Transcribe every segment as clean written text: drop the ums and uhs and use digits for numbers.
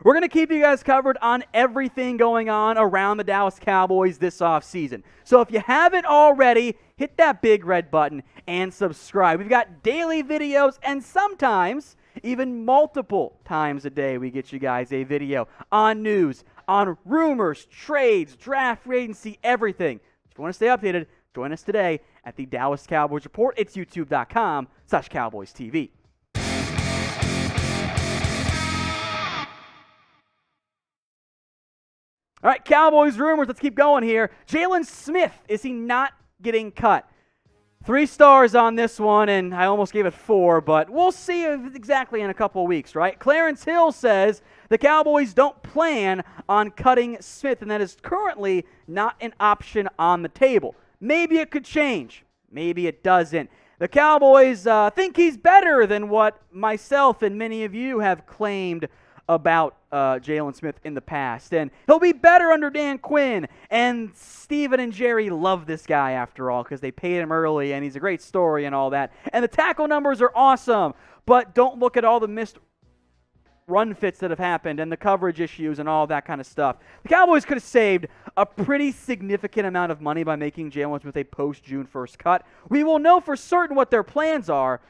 We're going to keep you guys covered on everything going on around the Dallas Cowboys this offseason. So if you haven't already, hit that big red button and subscribe. We've got daily videos and sometimes even multiple times a day we get you guys a video on news, on rumors, trades, draft, free agency, everything. If you want to stay updated, join us today at the Dallas Cowboys Report. It's youtube.com/Cowboys TV. All right, Cowboys rumors. Let's keep going here. Jaylon Smith, is he not getting cut? 3 stars on this one, and I almost gave it 4, but we'll see exactly in a couple of weeks, right? Clarence Hill says the Cowboys don't plan on cutting Smith, and that is currently not an option on the table. Maybe it could change. Maybe it doesn't. The Cowboys think he's better than what myself and many of you have claimed about Jaylon Smith in the past. And he'll be better under Dan Quinn. And Steven and Jerry love this guy after all because they paid him early and he's a great story and all that. And the tackle numbers are awesome. But don't look at all the missed run fits that have happened and the coverage issues and all that kind of stuff. The Cowboys could have saved a pretty significant amount of money by making Jaylon Smith a post-June 1st cut. We will know for certain what their plans are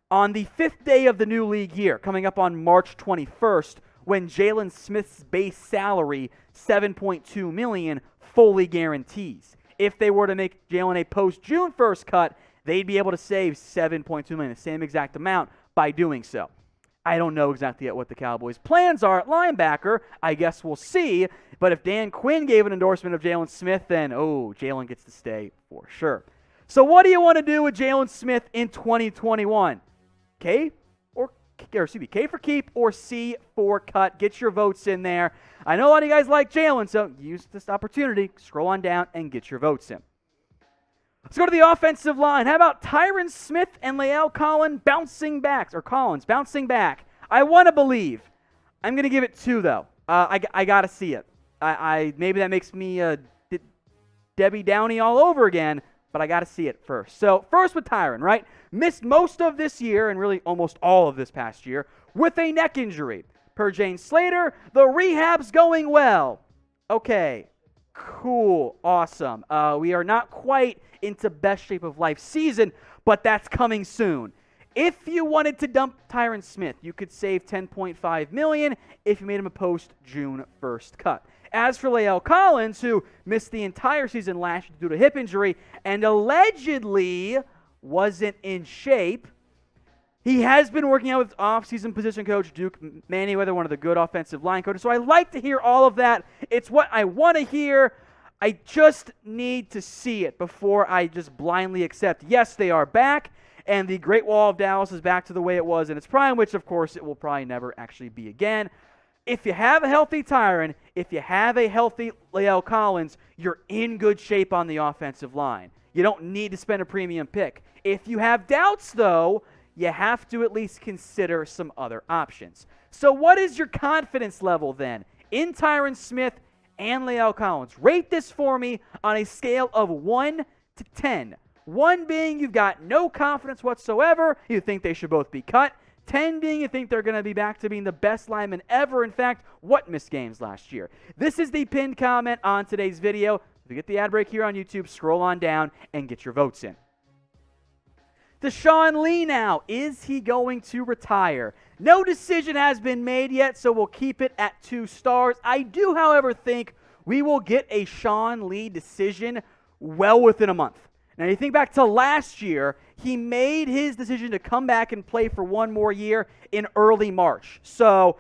on the 5th day of the new league year, coming up on March 21st, when Jaylon Smith's base salary, $7.2 million, fully guarantees. If they were to make Jaylon a post-June 1st cut, they'd be able to save $7.2 million, the same exact amount, by doing so. I don't know exactly what the Cowboys' plans are at linebacker. I guess we'll see. But if Dan Quinn gave an endorsement of Jaylon Smith, then, Jaylon gets to stay for sure. So what do you want to do with Jaylon Smith in 2021? K for keep or C for cut. Get your votes in there. I know a lot of you guys like Jaylon, so use this opportunity. Scroll on down and get your votes in. Let's go to the offensive line. How about Tyron Smith and La'el Collins bouncing back? I want to believe. I'm going to give it 2, though. I got to see it. Maybe that makes me Debbie Downey all over again, but I got to see it first. So first with Tyron, right? Missed most of this year and really almost all of this past year with a neck injury. Per Jane Slater, the rehab's going well. Okay, cool, awesome. We are not quite into best shape of life season, but that's coming soon. If you wanted to dump Tyron Smith, you could save $10.5 million if you made him a post-June 1st cut. As for La'el Collins, who missed the entire season last year due to hip injury and allegedly wasn't in shape, he has been working out with offseason position coach Duke Manyweather, one of the good offensive line coaches. So I like to hear all of that. It's what I want to hear. I just need to see it before I just blindly accept, yes, they are back, and the Great Wall of Dallas is back to the way it was in its prime, which, of course, it will probably never actually be again. If you have a healthy Tyron, if you have a healthy La'el Collins, you're in good shape on the offensive line. You don't need to spend a premium pick. If you have doubts, though, you have to at least consider some other options. So what is your confidence level, then, in Tyron Smith and La'el Collins? Rate this for me on a scale of 1 to 10. 1 being you've got no confidence whatsoever, you think they should both be cut. 10 being you think they're going to be back to being the best lineman ever. In fact, what missed games last year? This is the pinned comment on today's video. If you get the ad break here on YouTube, scroll on down and get your votes in. To Sean Lee now. Is he going to retire? No decision has been made yet, so we'll keep it at 2 stars. I do, however, think we will get a Sean Lee decision well within a month. Now, you think back to last year, he made his decision to come back and play for 1 more year in early March. So,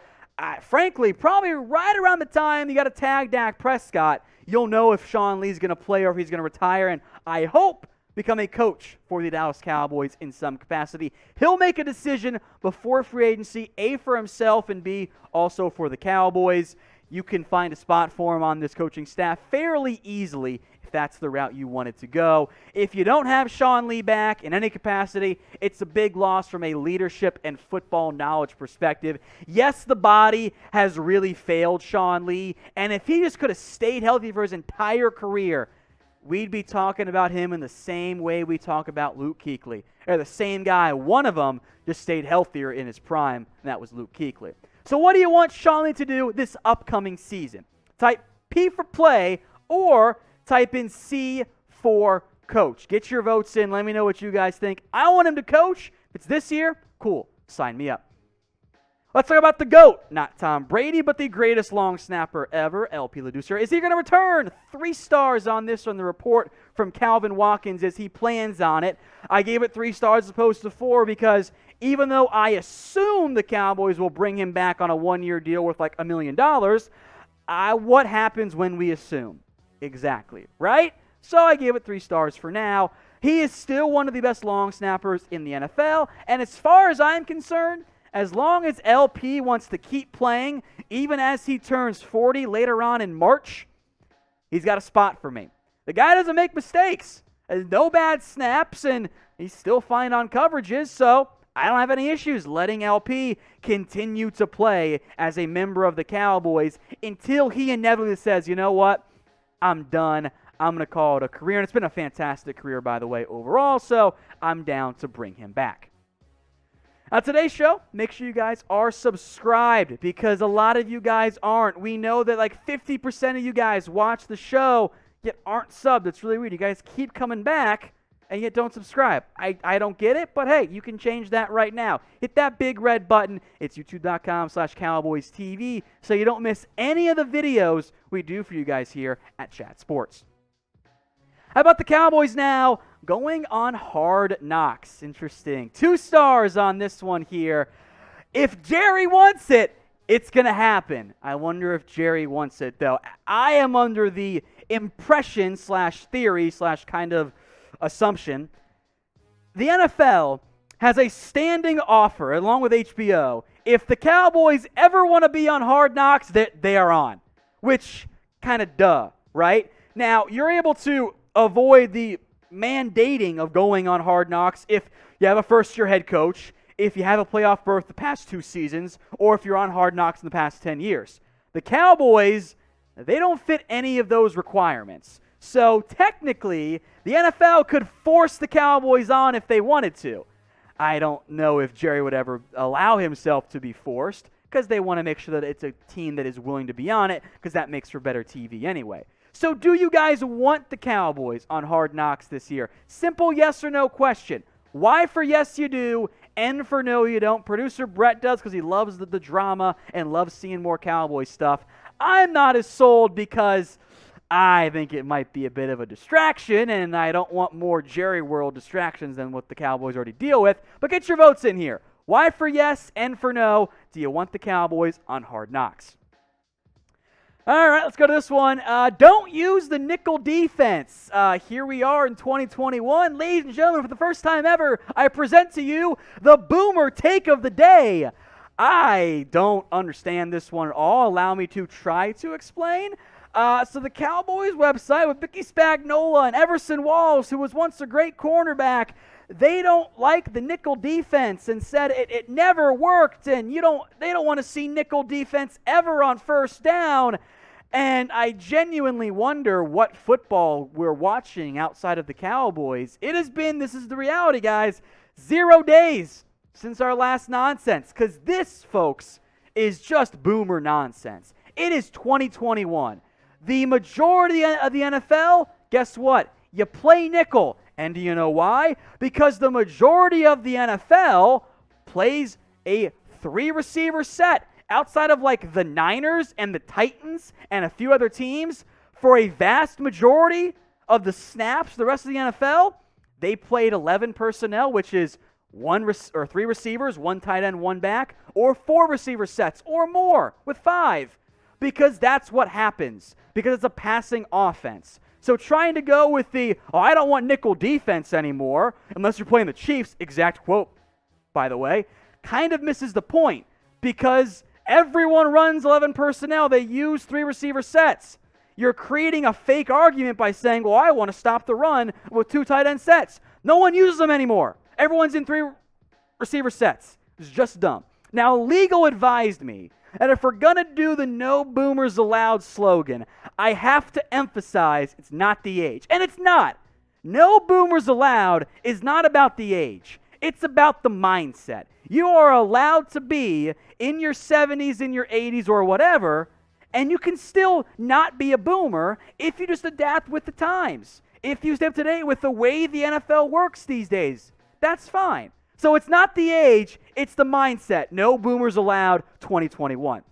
frankly, probably right around the time you got to tag Dak Prescott, you'll know if Sean Lee's going to play or if he's going to retire, and I hope become a coach for the Dallas Cowboys in some capacity. He'll make a decision before free agency, A, for himself, and B, also for the Cowboys. You can find a spot for him on this coaching staff fairly easily if that's the route you wanted to go. If you don't have Sean Lee back in any capacity, it's a big loss from a leadership and football knowledge perspective. Yes, the body has really failed Sean Lee, and if he just could have stayed healthy for his entire career, we'd be talking about him in the same way we talk about Luke Kuechly. They're the same guy. One of them just stayed healthier in his prime, and that was Luke Kuechly. So what do you want Sean Lee to do this upcoming season? Type P for play or type in C for coach. Get your votes in. Let me know what you guys think. I want him to coach. If it's this year, cool. Sign me up. Let's talk about the GOAT. Not Tom Brady, but the greatest long snapper ever, L.P. Ladouceur. Is he going to return? 3 stars on this from the report from Calvin Watkins as he plans on it. I gave it 3 stars as opposed to 4 because even though I assume the Cowboys will bring him back on a 1-year deal worth like $1 million, what happens when we assume? Exactly, right? So I gave it 3 stars for now. He is still one of the best long snappers in the NFL, and as far as I'm concerned, as long as LP wants to keep playing, even as he turns 40 later on in March, he's got a spot for me. The guy doesn't make mistakes. There's no bad snaps, and he's still fine on coverages, so I don't have any issues letting LP continue to play as a member of the Cowboys until he inevitably says, you know what, I'm done. I'm going to call it a career, and it's been a fantastic career, by the way, overall, so I'm down to bring him back. On today's show, make sure you guys are subscribed because a lot of you guys aren't. We know that like 50% of you guys watch the show yet aren't subbed. It's really weird. You guys keep coming back and yet don't subscribe. I don't get it, but hey, you can change that right now. Hit that big red button. It's youtube.com/CowboysTV so you don't miss any of the videos we do for you guys here at Chat Sports. How about the Cowboys now going on Hard Knocks? Interesting. 2 stars on this one here. If Jerry wants it, it's going to happen. I wonder if Jerry wants it, though. I am under the impression / theory / kind of assumption. The NFL has a standing offer, along with HBO. If the Cowboys ever want to be on Hard Knocks, they are on. Which, kind of duh, right? Now, you're able to avoid the mandating of going on Hard Knocks if you have a first-year head coach, if you have a playoff berth the past 2 seasons, or if you're on Hard Knocks in the past 10 years. The Cowboys, they don't fit any of those requirements. So technically, the NFL could force the Cowboys on if they wanted to. I don't know if Jerry would ever allow himself to be forced because they want to make sure that it's a team that is willing to be on it because that makes for better TV anyway. So do you guys want the Cowboys on Hard Knocks this year? Simple yes or no question. Why for yes you do, and for no you don't. Producer Brett does because he loves the drama and loves seeing more Cowboys stuff. I'm not as sold because I think it might be a bit of a distraction, and I don't want more Jerry World distractions than what the Cowboys already deal with. But get your votes in here. Why for yes and for no do you want the Cowboys on Hard Knocks? All right, let's go to this one. Don't use the nickel defense. Here we are in 2021. Ladies and gentlemen, for the first time ever, I present to you the Boomer take of the day. I don't understand this one at all. Allow me to try to explain. So the Cowboys website with Vicky Spagnola and Everson Walls, who was once a great cornerback, they don't like the nickel defense and said it never worked, and they don't want to see nickel defense ever on first down. And I genuinely wonder what football we're watching outside of the Cowboys. It has been, this is the reality, guys, 0 days since our last nonsense. Because this, folks, is just Boomer nonsense. It is 2021. The majority of the NFL, guess what? You play nickel. And do you know why? Because the majority of the NFL plays a 3-receiver set. Outside of like the Niners and the Titans and a few other teams, for a vast majority of the snaps, the rest of the NFL, they played 11 personnel, which is 3 receivers, 1 tight end, 1 back, or 4 receiver sets or more with 5. Because that's what happens. Because it's a passing offense. So trying to go with I don't want nickel defense anymore, unless you're playing the Chiefs, exact quote, by the way, kind of misses the point. Because everyone runs 11 personnel. They use 3 receiver sets. You're creating a fake argument by saying, well, I want to stop the run with 2 tight end sets. No one uses them anymore. Everyone's in 3 receiver sets. It's just dumb. Now, legal advised me that if we're going to do the no boomers allowed slogan, I have to emphasize it's not the age. And it's not. No boomers allowed is not about the age. It's about the mindset. You are allowed to be in your 70s, in your 80s, or whatever, and you can still not be a boomer if you just adapt with the times. If you stay up to date with the way the NFL works these days, that's fine. So it's not the age, it's the mindset. No boomers allowed 2021.